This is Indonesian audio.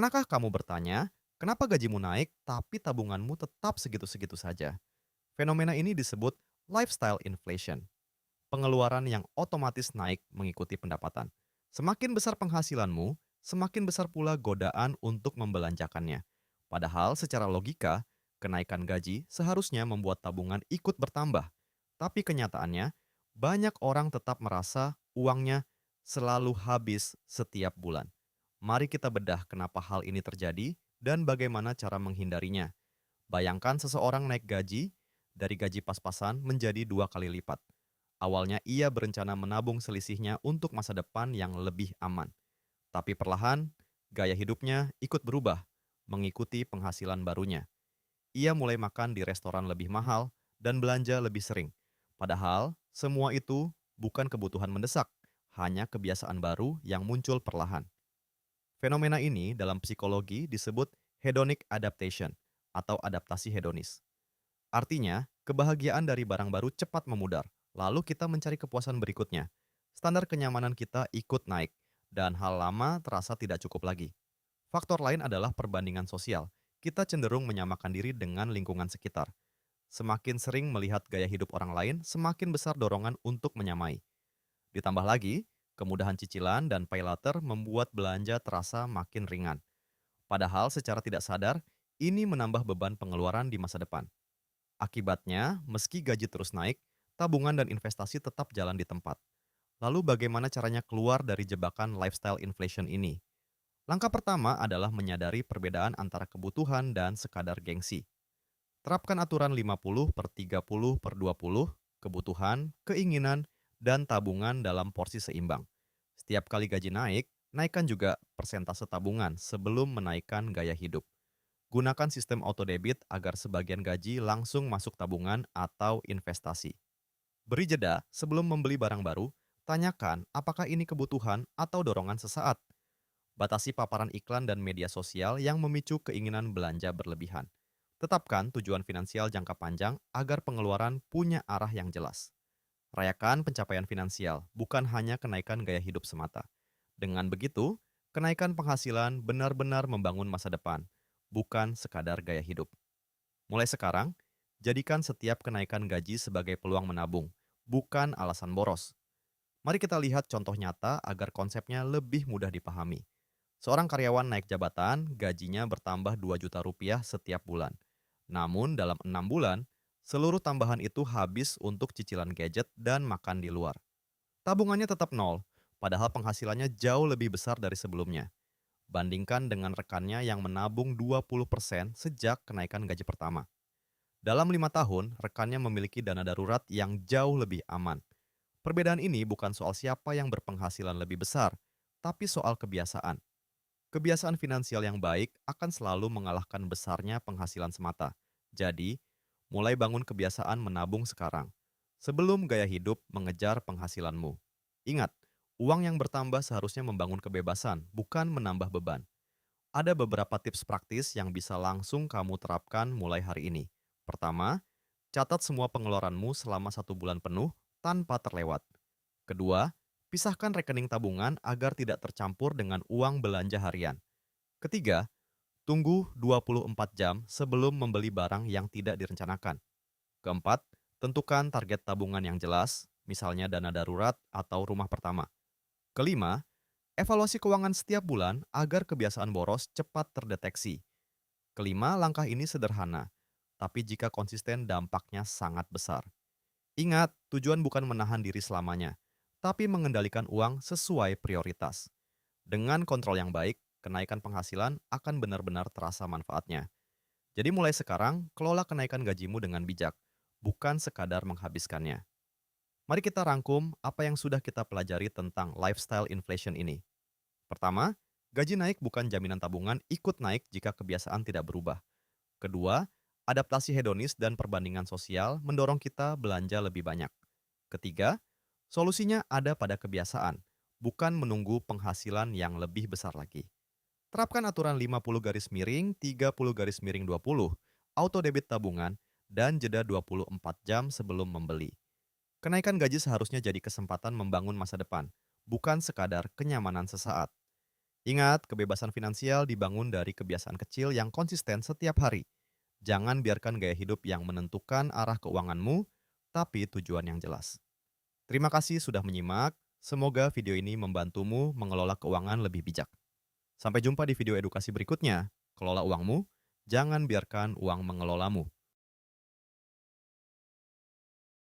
Pernahkah kamu bertanya, kenapa gajimu naik tapi tabunganmu tetap segitu-segitu saja? Fenomena ini disebut lifestyle inflation, pengeluaran yang otomatis naik mengikuti pendapatan. Semakin besar penghasilanmu, semakin besar pula godaan untuk membelanjakannya. Padahal secara logika, kenaikan gaji seharusnya membuat tabungan ikut bertambah. Tapi kenyataannya, banyak orang tetap merasa uangnya selalu habis setiap bulan. Mari kita bedah kenapa hal ini terjadi dan bagaimana cara menghindarinya. Bayangkan seseorang naik gaji dari gaji pas-pasan menjadi 2 kali lipat. Awalnya ia berencana menabung selisihnya untuk masa depan yang lebih aman. Tapi perlahan, gaya hidupnya ikut berubah, mengikuti penghasilan barunya. Ia mulai makan di restoran lebih mahal dan belanja lebih sering. Padahal, semua itu bukan kebutuhan mendesak, hanya kebiasaan baru yang muncul perlahan. Fenomena ini dalam psikologi disebut hedonic adaptation atau adaptasi hedonis. Artinya, kebahagiaan dari barang baru cepat memudar, lalu kita mencari kepuasan berikutnya. Standar kenyamanan kita ikut naik, dan hal lama terasa tidak cukup lagi. Faktor lain adalah perbandingan sosial. Kita cenderung menyamakan diri dengan lingkungan sekitar. Semakin sering melihat gaya hidup orang lain, semakin besar dorongan untuk menyamai. Ditambah lagi, kemudahan cicilan dan pay later membuat belanja terasa makin ringan. Padahal secara tidak sadar, ini menambah beban pengeluaran di masa depan. Akibatnya, meski gaji terus naik, tabungan dan investasi tetap jalan di tempat. Lalu bagaimana caranya keluar dari jebakan lifestyle inflation ini? Langkah pertama adalah menyadari perbedaan antara kebutuhan dan sekadar gengsi. Terapkan aturan 50/30/20, kebutuhan, keinginan, dan tabungan dalam porsi seimbang. Setiap kali gaji naik, naikkan juga persentase tabungan sebelum menaikkan gaya hidup. Gunakan sistem auto debit agar sebagian gaji langsung masuk tabungan atau investasi. Beri jeda sebelum membeli barang baru, tanyakan apakah ini kebutuhan atau dorongan sesaat. Batasi paparan iklan dan media sosial yang memicu keinginan belanja berlebihan. Tetapkan tujuan finansial jangka panjang agar pengeluaran punya arah yang jelas. Rayakan pencapaian finansial, bukan hanya kenaikan gaya hidup semata. Dengan begitu, kenaikan penghasilan benar-benar membangun masa depan, bukan sekadar gaya hidup. Mulai sekarang, jadikan setiap kenaikan gaji sebagai peluang menabung, bukan alasan boros. Mari kita lihat contoh nyata agar konsepnya lebih mudah dipahami. Seorang karyawan naik jabatan, gajinya bertambah 2 juta rupiah setiap bulan. Namun dalam 6 bulan, seluruh tambahan itu habis untuk cicilan gadget dan makan di luar. Tabungannya tetap nol, padahal penghasilannya jauh lebih besar dari sebelumnya. Bandingkan dengan rekannya yang menabung 20% sejak kenaikan gaji pertama. Dalam 5 tahun, rekannya memiliki dana darurat yang jauh lebih aman. Perbedaan ini bukan soal siapa yang berpenghasilan lebih besar, tapi soal kebiasaan. Kebiasaan finansial yang baik akan selalu mengalahkan besarnya penghasilan semata. Jadi, mulai bangun kebiasaan menabung sekarang, sebelum gaya hidup mengejar penghasilanmu. Ingat, uang yang bertambah seharusnya membangun kebebasan, bukan menambah beban. Ada beberapa tips praktis yang bisa langsung kamu terapkan mulai hari ini. Pertama, catat semua pengeluaranmu selama 1 bulan penuh tanpa terlewat. Kedua, pisahkan rekening tabungan agar tidak tercampur dengan uang belanja harian. Ketiga, tunggu 24 jam sebelum membeli barang yang tidak direncanakan. Keempat, tentukan target tabungan yang jelas, misalnya dana darurat atau rumah pertama. Kelima, evaluasi keuangan setiap bulan agar kebiasaan boros cepat terdeteksi. Kelima, langkah ini sederhana, tapi jika konsisten dampaknya sangat besar. Ingat, tujuan bukan menahan diri selamanya, tapi mengendalikan uang sesuai prioritas. Dengan kontrol yang baik, kenaikan penghasilan akan benar-benar terasa manfaatnya. Jadi mulai sekarang, kelola kenaikan gajimu dengan bijak, bukan sekadar menghabiskannya. Mari kita rangkum apa yang sudah kita pelajari tentang lifestyle inflation ini. Pertama, gaji naik bukan jaminan tabungan ikut naik jika kebiasaan tidak berubah. Kedua, adaptasi hedonis dan perbandingan sosial mendorong kita belanja lebih banyak. Ketiga, solusinya ada pada kebiasaan, bukan menunggu penghasilan yang lebih besar lagi. Terapkan aturan 50 garis miring, 30 garis miring 20, auto debit tabungan, dan jeda 24 jam sebelum membeli. Kenaikan gaji seharusnya jadi kesempatan membangun masa depan, bukan sekadar kenyamanan sesaat. Ingat, kebebasan finansial dibangun dari kebiasaan kecil yang konsisten setiap hari. Jangan biarkan gaya hidup yang menentukan arah keuanganmu, tapi tujuan yang jelas. Terima kasih sudah menyimak. Semoga video ini membantumu mengelola keuangan lebih bijak. Sampai jumpa di video edukasi berikutnya. Kelola uangmu, jangan biarkan uang mengelolamu.